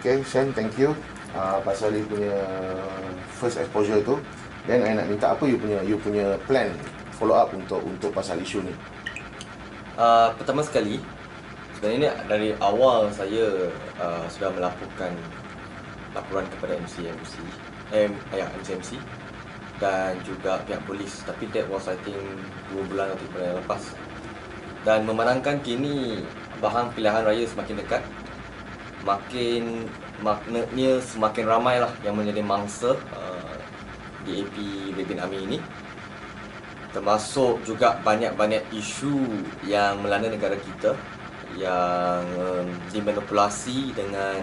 Okay, Shen, thank you pasal you punya first exposure tu. Then I nak minta apa you punya plan follow up untuk pasal isu ni. Pertama sekali, sebenarnya dari awal saya sudah melakukan laporan kepada MCMC dan juga pihak polis, tapi that was I think 2 bulan atau 3 bulan yang lepas. Dan memandangkan kini bahan pilihan raya semakin dekat, maknanya semakin ramailah yang menjadi mangsa DAP Rebin Amir ini, termasuk juga banyak-banyak isu yang melanda negara kita yang dimanipulasi dengan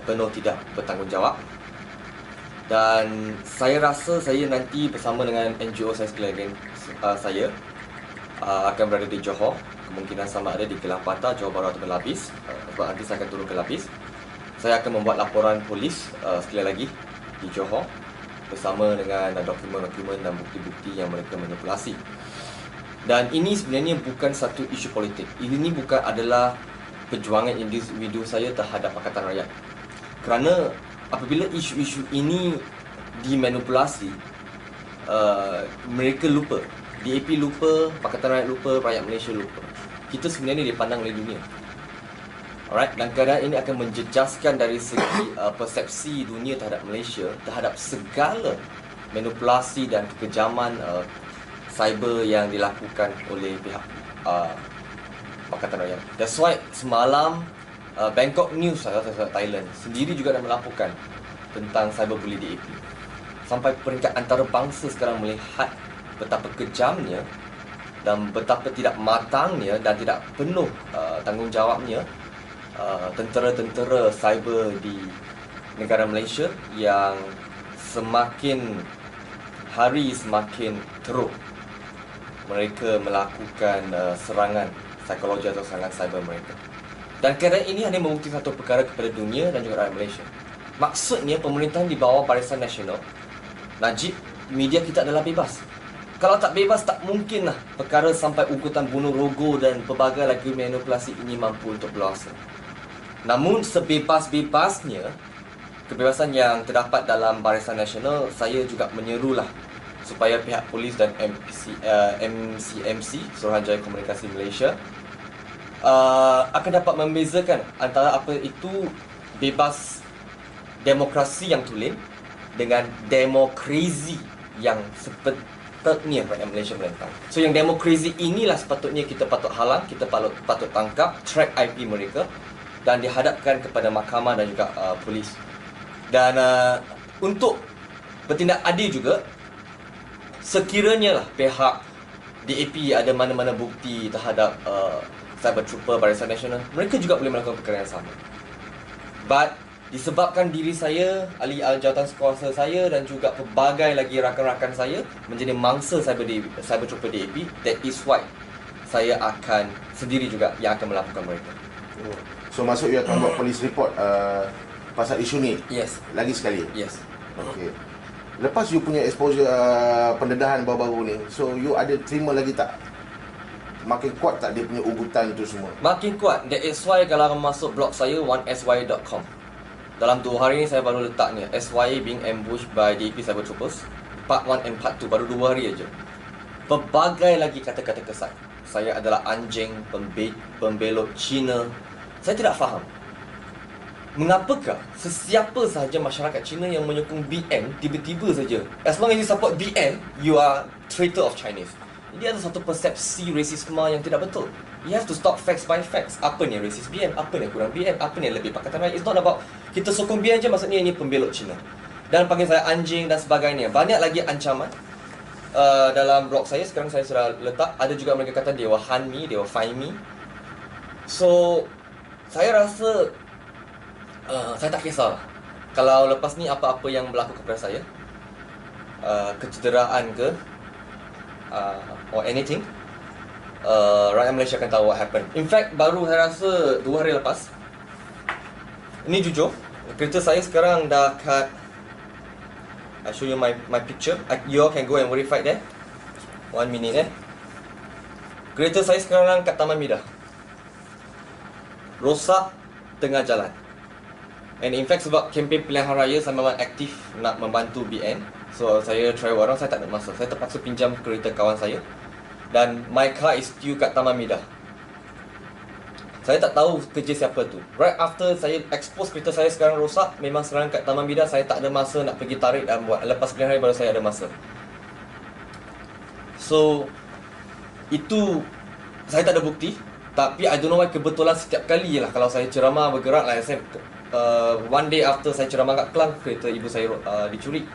penuh tidak bertanggungjawab. Dan saya rasa saya nanti bersama dengan NGO saya sekalian saya akan berada di Johor, kemungkinan sama ada di Kelang Patah, Johor Bahru atau Lapis, sebab nanti saya akan turun ke Lapis. Saya akan membuat laporan polis sekali lagi di Johor bersama dengan dokumen-dokumen dan bukti-bukti yang mereka manipulasi. Dan ini sebenarnya bukan satu isu politik. Ini bukan adalah perjuangan individu saya terhadap Pakatan Rakyat. Kerana apabila isu-isu ini dimanipulasi, mereka lupa. DAP lupa, Pakatan Rakyat lupa, rakyat Malaysia lupa. Kita sebenarnya dipandang oleh dunia. Alright, dan keadaan ini akan menjejaskan dari segi persepsi dunia terhadap Malaysia, terhadap segala manipulasi dan kekejaman cyber yang dilakukan oleh pihak Pakatan Rakyat. That's why semalam Bangkok News Thailand sendiri juga dah melaporkan tentang cyberbully DAP. Sampai peringkat antarabangsa sekarang melihat betapa kejamnya dan betapa tidak matangnya dan tidak penuh tanggungjawabnya tentera-tentera cyber di negara Malaysia yang semakin hari semakin teruk mereka melakukan serangan psikologi atau serangan cyber mereka. Dan keadaan ini hanya membuktikan satu perkara kepada dunia dan juga rakyat Malaysia. Maksudnya pemerintahan di bawah Barisan Nasional, Najib, media kita adalah bebas. Kalau tak bebas, tak mungkinlah perkara sampai ugutan bunuh rogo dan pelbagai lagi manipulasi ini mampu untuk berlangsung. Namun sebebas-bebasnya kebebasan yang terdapat dalam Barisan Nasional, saya juga menyerulah supaya pihak polis dan MCMC, Suruhanjaya Komunikasi Malaysia, akan dapat membezakan antara apa itu bebas demokrasi yang tulen dengan demokrasi yang sepatutnya rakyat Malaysia menentang. So yang demokrasi inilah sepatutnya kita patut halang, kita patut tangkap, track IP mereka dan dihadapkan kepada mahkamah dan juga polis. Dan untuk bertindak adil juga, sekiranya lah pihak DAP ada mana-mana bukti terhadap Cyber Trooper Barisan Nasional, mereka juga boleh melakukan perkara yang sama. But disebabkan diri saya, ahli jawatan sekuasa saya dan juga pelbagai lagi rakan-rakan saya menjadi mangsa Cyber Trooper DAP, that is why saya akan sendiri juga yang akan melaporkan mereka. So maksud you akan buat police report pasal isu ni? Yes. Lagi sekali? Yes. Okay. Lepas you punya exposure pendedahan baru-baru ni, so you ada terima lagi tak? Makin kuat tak dia punya ugutan tu semua? Makin kuat. That is why kalau masuk blog saya 1sy.com, dalam 2 hari ni saya baru letak ni, SY being ambushed by DAP Cyber Troopers Part 1 and Part 2, baru 2 hari aja. Pelbagai lagi kata-kata kesat. Saya adalah anjing, pembelot Cina. Saya tidak faham mengapakah sesiapa sahaja masyarakat Cina yang menyokong BN tiba-tiba saja, as long as you support BN, you are traitor of Chinese. Jadi ada satu persepsi rasisme yang tidak betul. You have to stop facts by facts. Apa ni rasis BN? Apa ni kurang BN? Apa ni lebih Pakatan Rakyat? It's not about kita sokong BN je, maksudnya ini pembelot Cina. Dan panggil saya anjing dan sebagainya. Banyak lagi ancaman dalam blog saya. Sekarang saya sudah letak. Ada juga mereka kata they will hunt me, they will find me. So saya rasa saya tak kisah kalau lepas ni apa-apa yang berlaku kepada saya, kecederaan ke or anything, rakyat Malaysia akan tahu what happened. In fact, baru saya rasa 2 hari lepas, ini jujur, kereta saya sekarang dah kat, I show you my picture. You all can go and verify there. 1 minute Kereta saya sekarang kat Taman Midah, rosak tengah jalan. And in fact sebab kempen pilihan raya saya memang aktif nak membantu BN. So saya travel around, saya tak ada masa. Saya terpaksa pinjam kereta kawan saya. Dan my car is due kat Taman Midah. Saya tak tahu kerja siapa tu. Right after saya expose kereta saya sekarang rosak, memang sekarang kat Taman Midah saya tak ada masa nak pergi tarik dan buat. Lepas pilihan raya baru saya ada masa. So itu saya tak ada bukti. Tapi I don't know why kebetulan setiap kali lah kalau saya ceramah bergerak lah, saya one day after saya ceramah kat Kelang, kereta ibu saya dicuri.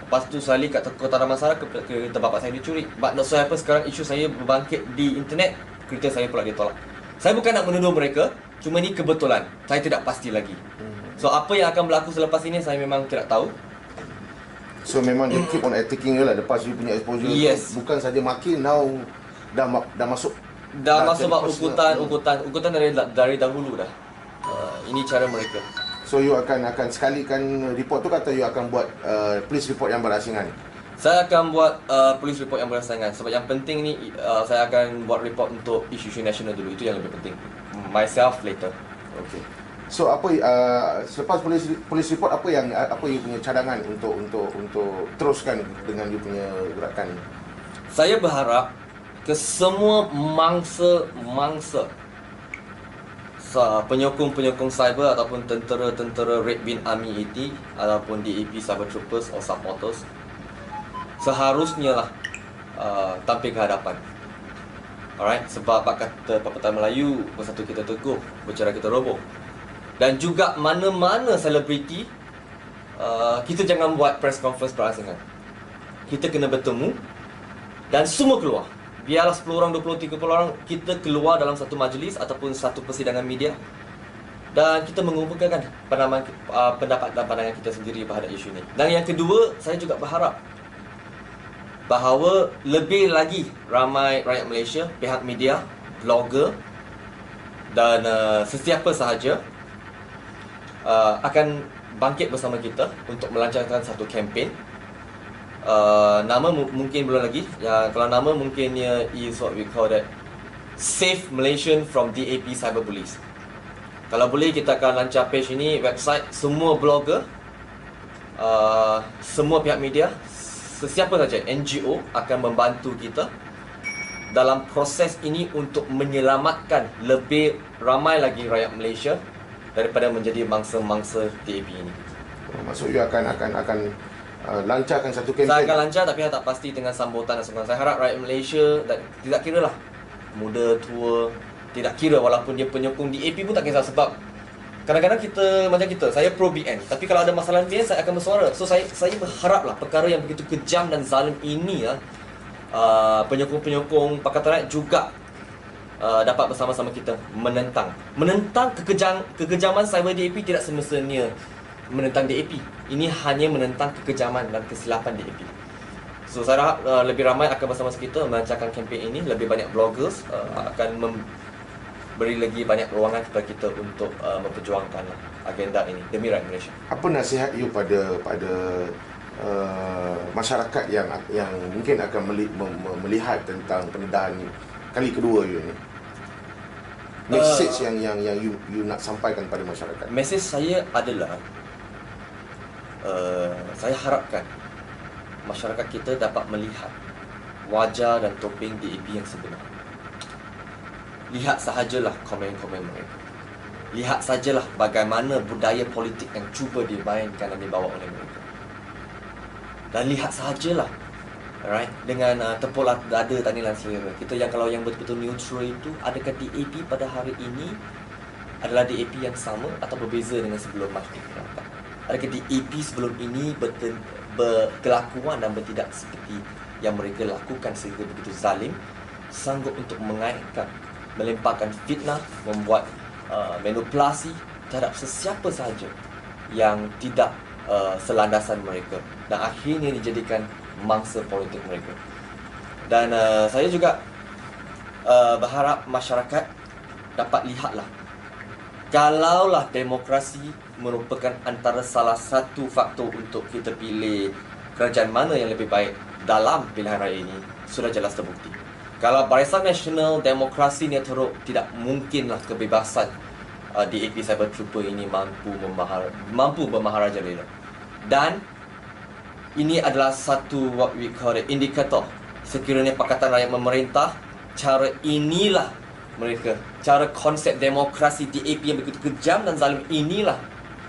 Lepas tu sekali kat Kota Damansara, kereta bapak saya dicuri. But not so happen sekarang isu saya berbangkit di internet, kereta saya pula ditolak. Saya bukan nak menuduh mereka, cuma ni kebetulan. Saya tidak pasti lagi. So apa yang akan berlaku selepas ini saya memang tidak tahu. So memang dia keep on attacking lah lepas you punya exposure. Yes. Tu, bukan saja maki, now dah masuk. Dah masuk ukutan dari dahulu dah. Ini cara mereka. So you akan sekalikan report tu, kata you akan buat police report yang berasingan? Saya akan buat police report yang berasingan. Sebab yang penting ni saya akan buat report untuk isu-isu nasional dulu. Itu yang lebih penting. Myself later. Okay. So apa selepas police report, apa you punya cadangan untuk teruskan dengan you punya gerakan ni? Saya berharap ke semua mangsa penyokong cyber ataupun tentera Red Bean Army ET ataupun DAP Cyber Troopers or supporters seharusnya lah tampil ke hadapan. Alright, sebab apa kata pepatah Melayu, bersatu kita teguh, bercerai kita roboh. Dan juga mana-mana selebriti, kita jangan buat press conference berasingan. Kita kena bertemu dan semua keluar. Biarlah 10 orang, 20, 30 orang, kita keluar dalam satu majlis ataupun satu persidangan media dan kita mengumpulkan pendapat dan pandangan kita sendiri terhadap isu ini. Dan yang kedua, saya juga berharap bahawa lebih lagi ramai rakyat Malaysia, pihak media, blogger dan sesiapa sahaja akan bangkit bersama kita untuk melancarkan satu kempen. Nama mungkin belum lagi. Kalau nama mungkinnya is what we call that Save Malaysian from DAP Cyber Police. Kalau boleh kita akan lancar page ini, website, semua blogger, semua pihak media, sesiapa saja, NGO akan membantu kita dalam proses ini untuk menyelamatkan lebih ramai lagi rakyat Malaysia daripada menjadi mangsa-mangsa DAP ini. Maksud you akan lancarkan satu kempen? Saya akan lancar, tapi saya tak pasti dengan sambutan dan sokongan. Saya harap rakyat Malaysia, dan tidak kira lah muda, tua, tidak kira walaupun dia penyokong DAP pun tak kisah. Sebab kadang-kadang saya pro BN, tapi kalau ada masalah BN saya akan bersuara. So saya berharap lah perkara yang begitu kejam dan zalim ini penyokong-penyokong Pakatan Rakyat juga dapat bersama-sama kita menentang kekejaman cyber DAP. Tidak semestinya menentang DAP. Ini hanya menentang kekejaman dan kesilapan DAP. So saya harap lebih ramai akan bersama-sama kita melancarkan kempen ini. Lebih banyak bloggers akan beri lagi banyak ruangan kepada kita untuk memperjuangkan agenda ini demi rakyat Malaysia. Apa nasihat you pada masyarakat yang mungkin akan melihat tentang pendedahan kali kedua you ni? Message yang you nak sampaikan pada masyarakat? Message saya adalah saya harapkan masyarakat kita dapat melihat wajah dan topeng DAP yang sebenar. Lihat sahajalah komen-komen mereka. Lihat sajalah bagaimana budaya politik yang cuba dimainkan dan dibawa oleh mereka. Dan lihat sahajalah, alright, dengan tepuk dada tanilan selera kita yang kalau yang betul-betul neutral itu, adakah DAP pada hari ini adalah DAP yang sama atau berbeza dengan sebelum Mahdi Penantang? Adakah DAP sebelum ini berkelakuan dan bertindak seperti yang mereka lakukan sehingga begitu zalim, sanggup untuk mengaitkan, melemparkan fitnah, membuat manipulasi terhadap sesiapa sahaja yang tidak selandasan mereka dan akhirnya dijadikan mangsa politik mereka. Dan saya juga berharap masyarakat dapat lihatlah, kalaulah demokrasi merupakan antara salah satu faktor untuk kita pilih kerajaan mana yang lebih baik dalam pilihan raya ini, sudah jelas terbukti. Kalau Barisan Nasional Demokrasi ni teruk, tidak mungkinlah kebebasan DAP Cyber Trooper ini mampu bermaharajalela. Dan ini adalah satu what we call it indikator sekiranya Pakatan Rakyat Memerintah, cara konsep demokrasi DAP yang begitu kejam dan zalim inilah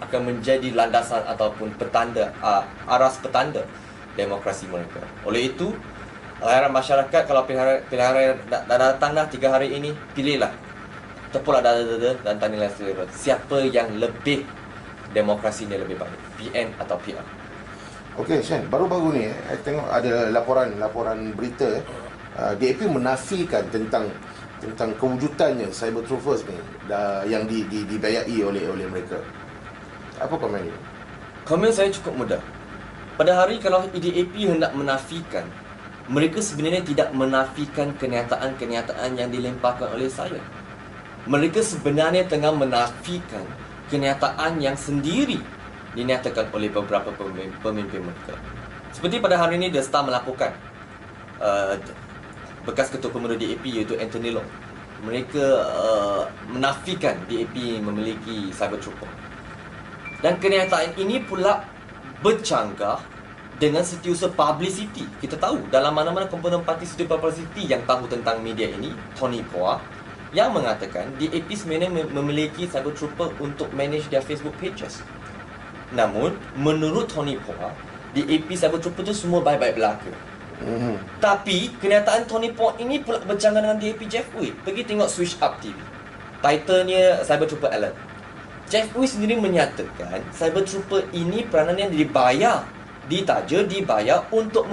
akan menjadi landasan ataupun petanda, aras petanda demokrasi mereka. Oleh itu, harap masyarakat kalau pilihan raya dah datang dah 3 hari ini, pilihlah, tepuklah dada dan tandinglah selera siapa yang lebih demokrasinya lebih baik, PN atau PR. Okey, Shan, baru-baru ni saya tengok ada laporan berita DAP menafikan tentang kewujudannya Cyber Troopers ni yang dibayai oleh mereka. Apa komen ni? Komen saya cukup mudah. Pada hari kalau DAP hendak menafikan, mereka sebenarnya tidak menafikan kenyataan-kenyataan yang dilemparkan oleh saya. Mereka sebenarnya tengah menafikan kenyataan yang sendiri dinyatakan oleh beberapa pemimpin mereka. Seperti pada hari ini The Star melaporkan bekas Ketua Pemuda DAP iaitu Anthony Long. Mereka menafikan DAP memiliki cyber trooper. Dan kenyataan ini pula bercanggah dengan setiausaha publicity. Kita tahu dalam mana-mana komponen parti setiausaha publicity yang tahu tentang media ini, Tony Poa, yang mengatakan DAP sebenarnya memiliki cyber trooper untuk manage their Facebook pages. Namun, menurut Tony Poa, DAP cyber trooper itu semua baik-baik belaka. Tapi, kenyataan Tony Poa ini pula bercanggah dengan DAP Jeff Uy. Pergi tengok Switch Up TV. Titlenya Cyber Trooper Alert. Jeff Uy sendiri menyatakan cyber trooper ini peranan yang dibayar untuk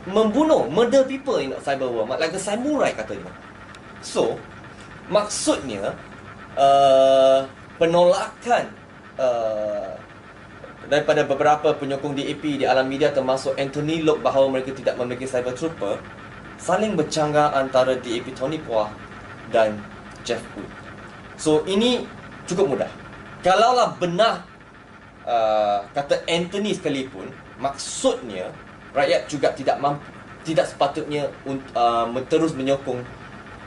membunuh, murder people in cyber war, like a samurai katanya. So, maksudnya penolakan daripada beberapa penyokong DAP di alam media termasuk Anthony Loke bahawa mereka tidak memiliki cyber trooper saling bercanggah antara DAP Tony Poa dan Jeff Uy. So, ini cukup mudah. Kalaulah benar kata Anthony sekalipun, maksudnya rakyat juga tidak sepatutnya terus menyokong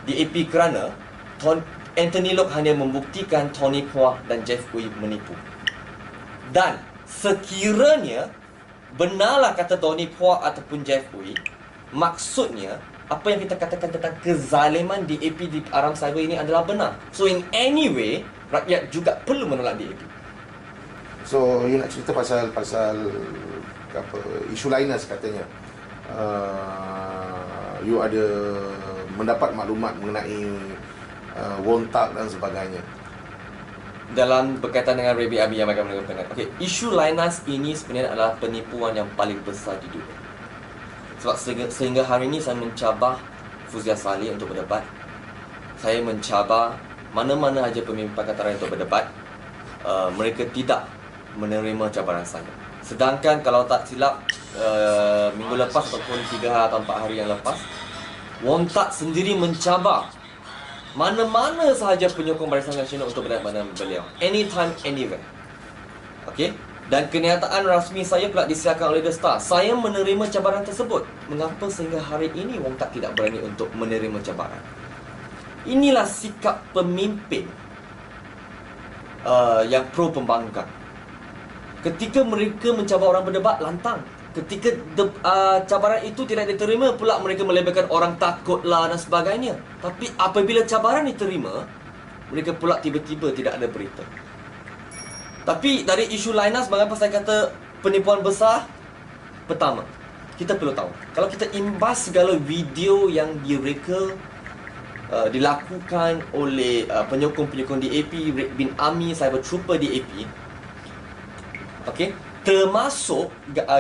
DAP kerana Anthony Loke hanya membuktikan Tony Poa dan Jeff Uy menipu. Dan sekiranya benarlah kata Tony Poa ataupun Jeff Uy, maksudnya apa yang kita katakan tentang kezaliman DAP di alam cyber ini adalah benar. So in any way, rakyat juga perlu menolak DAP. So, you nak cerita pasal apa, isu Linus katanya. You ada mendapat maklumat mengenai wontak dan sebagainya. Dalam berkaitan dengan Rabi Abi yang mereka mengatakan, okay, isu Linus ini sebenarnya adalah penipuan yang paling besar di dunia. Sebab sehingga hari ini saya mencabar Fuzia Saleh untuk berdebat. Saya mencabar mana-mana aja pemimpin Pakatan Rakyat untuk berdebat. Mereka tidak menerima cabaran saya. Sedangkan kalau tak silap minggu lepas ataupun 3 atau 4 hari yang lepas, Wontak sendiri mencabar mana-mana sahaja penyokong Barisan Nasional untuk berdebat dengan beliau, anytime, anywhere. Okey? Dan kenyataan rasmi saya pula disiarkan oleh The Star. Saya menerima cabaran tersebut. Mengapa sehingga hari ini Wontak tidak berani untuk menerima cabaran? Inilah sikap pemimpin yang pro pembangkang. Ketika mereka mencabar orang berdebat, lantang. Ketika cabaran itu tidak diterima, pula mereka melabelkan orang takutlah dan sebagainya. Tapi apabila cabaran diterima, mereka pula tiba-tiba tidak ada berita. Tapi dari isu Linus, mengapa saya kata penipuan besar? Pertama, kita perlu tahu, kalau kita imbas segala video yang direka dilakukan oleh penyokong-penyokong DAP, Red Bin Army, Cyber Trooper DAP, okey, termasuk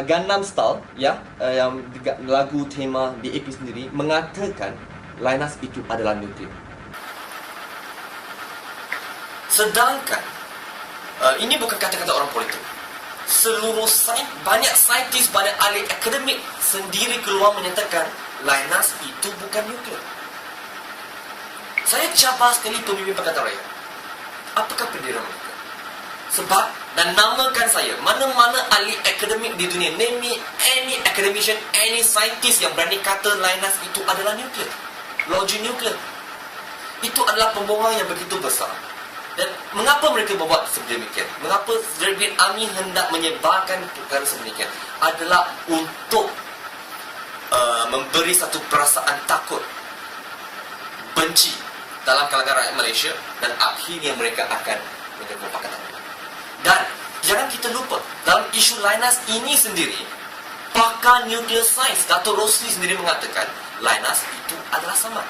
Gangnam Style, ya, yang lagu tema DAP sendiri mengatakan Linus itu adalah nuklear. Sedangkan ini bukan kata-kata orang politik. Seluruh banyak saintis, banyak ahli akademik sendiri keluar menyatakan Linus itu bukan nuklear. Saya cabar sekali pemimpin Pakatan Rakyat. Apakah bendera mereka? Sebab, dan namakan saya, mana-mana ahli akademik di dunia, name me any academician, any scientist yang berani kata Linus itu adalah nuklear, logi nuklear. Itu adalah pembohongan yang begitu besar. Dan mengapa mereka membuat sedemikian? Mengapa Red Army hendak menyebarkan perkara sedemikian? Adalah untuk memberi satu perasaan takut, benci dalam kalangan rakyat Malaysia, dan akhirnya mereka akan menyokong Pakatan. Dan jangan kita lupa, dalam isu Linus ini sendiri, pakar nuclear science Dato' Rosli sendiri mengatakan Linus itu adalah saman.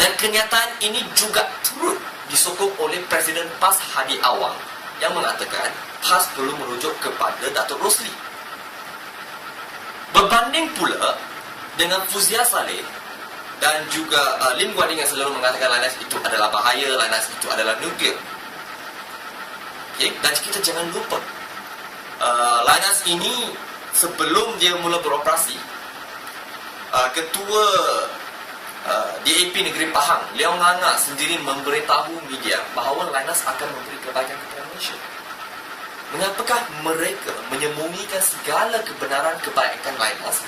Dan kenyataan ini juga turut disokong oleh Presiden PAS Hadi Awang yang mengatakan PAS perlu merujuk kepada Dato' Rosli. Berbanding pula dengan Fuzia Saleh dan juga Lim Guading yang selalu mengatakan Linus itu adalah bahaya, Linus itu adalah nuklear. Okay? Dan kita jangan lupa, Linus ini sebelum dia mula beroperasi, Ketua DAP Negeri Pahang, Leong Nganga sendiri memberitahu media bahawa Linus akan memberi kebaikan kepada Malaysia. Mengapakah mereka menyembunyikan segala kebenaran kebaikan Linus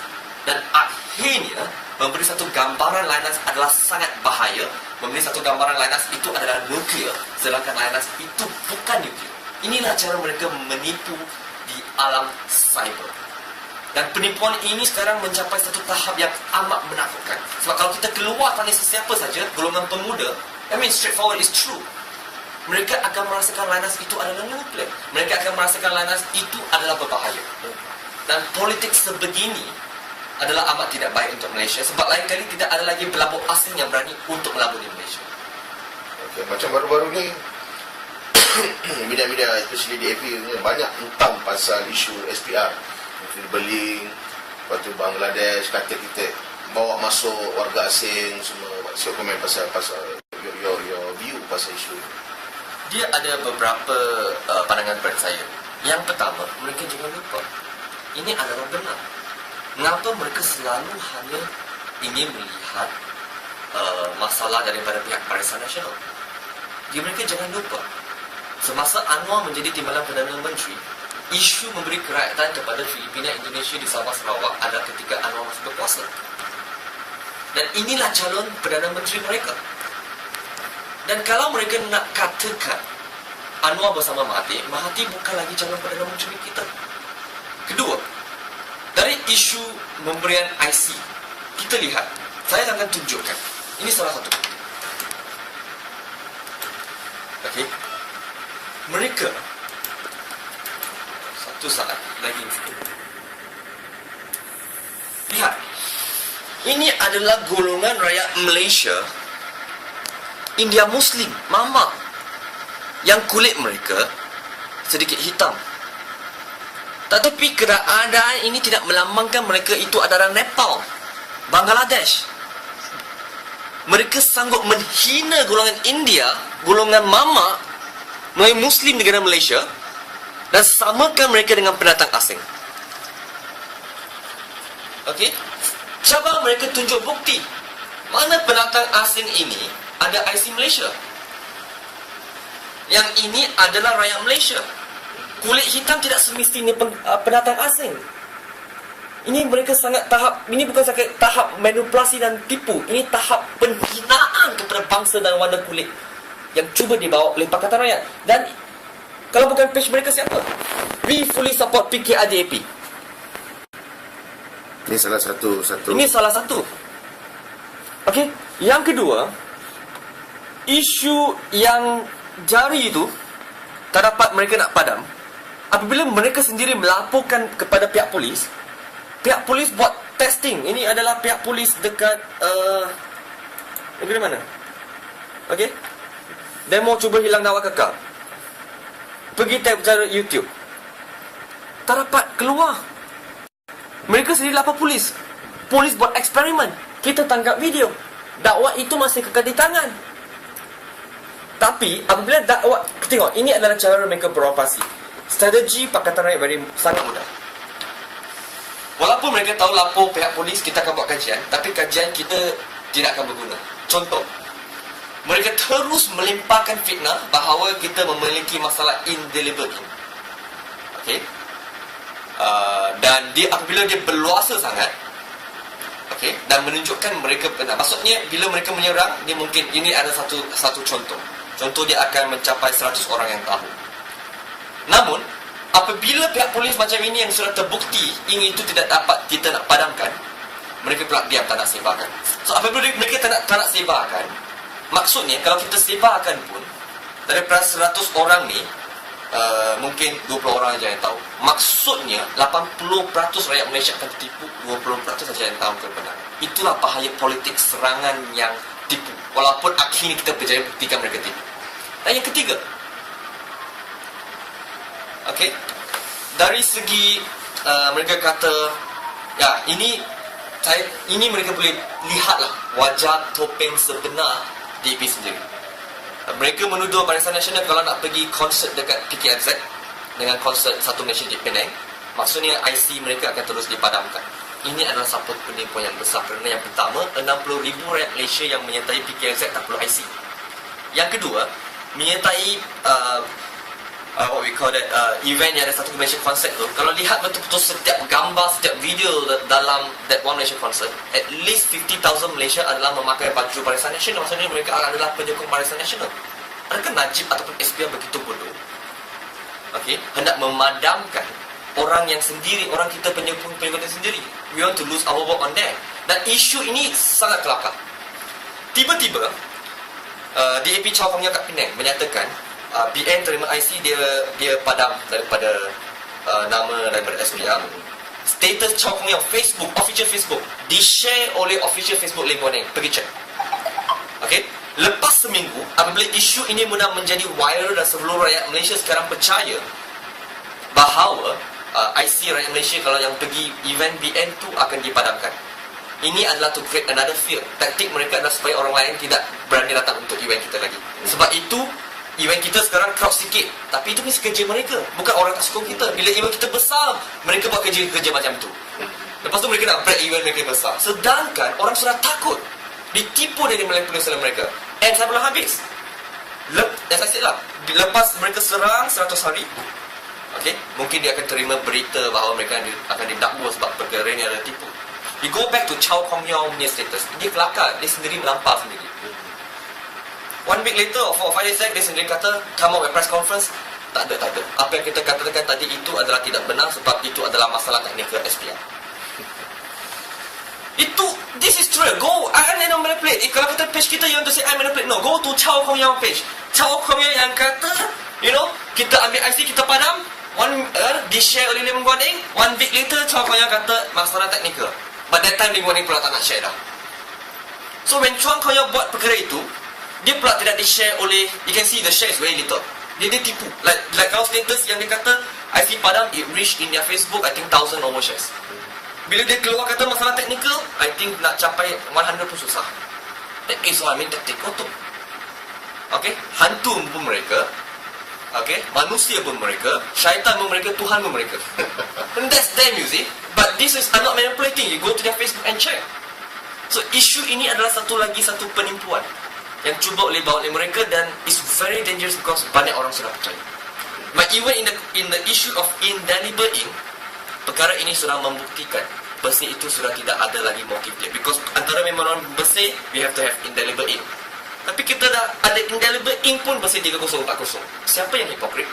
dan akhirnya memberi satu gambaran Linus adalah sangat bahaya, memberi satu gambaran Linus itu adalah nuklear, sedangkan Linus itu bukan nuklear. Inilah cara mereka menipu di alam cyber. Dan penipuan ini sekarang mencapai satu tahap yang amat menakutkan. Sebab kalau kita keluar tanya sesiapa saja, golongan pemuda, straightforward is true. Mereka akan merasakan Linus itu adalah nuklear. Mereka akan merasakan Linus itu adalah berbahaya. Dan politik sebegini adalah amat tidak baik untuk Malaysia. Sebab lain kali tidak ada lagi pelabur asing yang berani untuk melabur di Malaysia. Okay, macam baru-baru ni media-media, especially DAP, banyak hentam pasal isu SPR, Beling, lepas tu Bangladesh, kata kita bawa masuk warga asing, semua. Saya komen pasal your view pasal isu ini. Dia ada beberapa pandangan pada saya. Yang pertama, mereka jangan lupa, ini adalah benar. Mengapa mereka selalu hanya ingin melihat masalah daripada pihak Barisan Nasional? Jadi mereka jangan lupa, semasa Anwar menjadi Timbalan Perdana Menteri, isu memberi kerakyatan kepada Filipina, Indonesia di Sabah Sarawak adalah ketika Anwar masih berkuasa. Dan inilah calon Perdana Menteri mereka. Dan kalau mereka nak katakan Anwar bersama Mahathir bukan lagi calon Perdana Menteri kita. Kedua, dari isu pemberian IC, kita lihat, saya akan tunjukkan. Ini salah satu. Okey. Mereka satu saat lagi. Lihat. Ini adalah golongan rakyat Malaysia India Muslim, Mama, yang kulit mereka sedikit hitam. Tetapi keadaan ini tidak melambangkan mereka itu adalah Nepal, Bangladesh. Mereka sanggup menghina golongan India, golongan Mama, Muslim negara Malaysia, dan samakan mereka dengan pendatang asing. Okey? Cuba mereka tunjuk bukti mana pendatang asing ini ada IC Malaysia. Yang ini adalah rakyat Malaysia. Kulit hitam tidak semestinya pendatang asing. Ini mereka sangat tahap, ini bukan sangat tahap manipulasi dan tipu. Ini tahap penghinaan kepada bangsa dan warna kulit yang cuba dibawa oleh Pakatan Rakyat. Dan kalau bukan page mereka, siapa? We fully support PKRDAP. Ini salah satu. Ini salah satu. Okey, yang kedua, isu yang jari itu tak dapat mereka nak padam. Apabila mereka sendiri melaporkan kepada pihak polis buat testing. Ini adalah pihak polis dekat negeri mana? Okey, demo cuba hilang nyawa kekal. Pergi tab cara YouTube, tak dapat keluar. Mereka sendiri lapor polis. Polis buat eksperimen. Kita tangkap video. Dakwah itu masih kekal di tangan. Tapi apabila dakwah, tengok, ini adalah cara mereka beroperasi. Strategi Pakatan Rakyat sangat mudah. Walaupun mereka tahu lapor pihak polis, kita akan buat kajian, tapi kajian kita tidak akan berguna. Contoh, mereka terus melimpahkan fitnah bahawa kita memiliki masalah indelible. Okey. Dan apabila dia berluasa sangat, okey, dan menunjukkan mereka benar. Maksudnya bila mereka menyerang, dia mungkin, ini ada satu contoh. Contoh, dia akan mencapai 100 orang yang tahu. Namun, apabila pihak polis macam ini yang sudah terbukti ingin itu tidak dapat kita nak padamkan, mereka pula diam, tak nak sebarkan. So apabila mereka tak nak sebarkan, maksudnya kalau kita sebarkan pun, daripada 100 orang ni, mungkin 20 orang saja yang tahu. Maksudnya 80% rakyat Malaysia akan tertipu, 20% saja yang tahu kebenaran. Itulah bahaya politik serangan yang tipu, walaupun akhirnya kita berjaya buktikan mereka tipu. Dan yang ketiga, okey, dari segi mereka kata, ya, ini mereka boleh lihatlah wajah topeng sebenar DAP sendiri. Mereka menuduh Barisan Nasional kalau nak pergi konsert dekat PKZ dengan konsert Satu Malaysia di Penang, maksudnya IC mereka akan terus dipadamkan. Ini adalah satu penipuan yang besar, kerana yang pertama, 60,000 rakyat Malaysia yang menyertai PKZ tak perlu IC. Yang kedua, menyertai what we call that, event yang ada Satu Malaysia concert tu, kalau lihat betul-betul setiap gambar, setiap video dalam that One Malaysia concert, at least 50,000 Malaysia adalah memakai baju Barisan Nasional. Maksudnya mereka adalah penyokong Barisan Nasional. Adakah Najib ataupun SPR begitu bodoh, okay, hendak memadamkan orang yang sendiri, orang kita penyokong sendiri? We want to lose our work on that. Dan isu ini sangat kelakar. Tiba-tiba DAP Chow Kong Yeong kat Penang menyatakan BN terima IC, dia padam daripada nama daripada SPR. Status Chow Kong Yeong Facebook, official Facebook, di-share oleh official Facebook Lim Guan Eng. Pergi cek. Okay, lepas seminggu apabila isu ini mula menjadi viral dan seluruh rakyat Malaysia sekarang percaya bahawa IC rakyat Malaysia kalau yang pergi event BN tu akan dipadamkan. Ini adalah to create another fear. Taktik mereka adalah supaya orang lain tidak berani datang untuk event kita lagi. Sebab itu event kita sekarang crowd sikit, tapi itu mesti kerja mereka, bukan orang tak sokong kita. Bila event kita besar, mereka buat kerja macam tu. Lepas tu mereka nak break event mereka besar. Sedangkan orang sudah takut ditipu dari manipulasi mereka. And saya belum habis. As I said lah, lepas mereka serang 100 hari, okay, mungkin dia akan terima berita bahawa mereka akan didakwa sebab perkara ini adalah tipu. We go back to Chow Kong Yeong punya status. Dia kelakar, dia sendiri melampar sendiri. 1 week later or 4 or 5 days later, dia sendiri kata, come out with press conference. Tak ada. Apa yang kita katakan tadi itu adalah tidak benar sebab itu adalah masalah teknikal SPR. This is true. Go, I don't manipulate. Kalau kata page kita, you want to say I manipulate. No, go to Chow Kong Yeong page. Chow Kong Yeong yang kata, kita ambil IC, kita padam, di-share oleh Lim Guan Eng. 1 week later, Chow Kong Yeong kata masalah teknikal. But that time Lim Guan Eng pula tak nak share dah. So when Chow Kong Yeong buat perkara itu, dia pula tidak di-share oleh, you can see the share is very little. Dia tipu. Like kalau status yang dia kata IC padam, it reached in their Facebook, I think 1,000 or more shares. Bila dia keluar kata masalah teknikal, I think nak capai 100 pun susah. That is what I mean, taktik kotor. Okay, hantu pun mereka, okay, manusia pun mereka, syaitan pun mereka, Tuhan pun mereka. And that's them, you see. But this is, I'm not manipulating. You go to their Facebook and check. So isu ini adalah satu penipuan yang cuba dibawa oleh mereka, dan it's very dangerous because banyak orang sudah percaya. But even in the issue of indelible ink, perkara ini sudah membuktikan bersih itu sudah tidak ada lagi motif dia. Because antara memang bersih, we have to have indelible ink. Tapi kita dah ada indelible ink pun bersih 3040. Siapa yang hipokrit?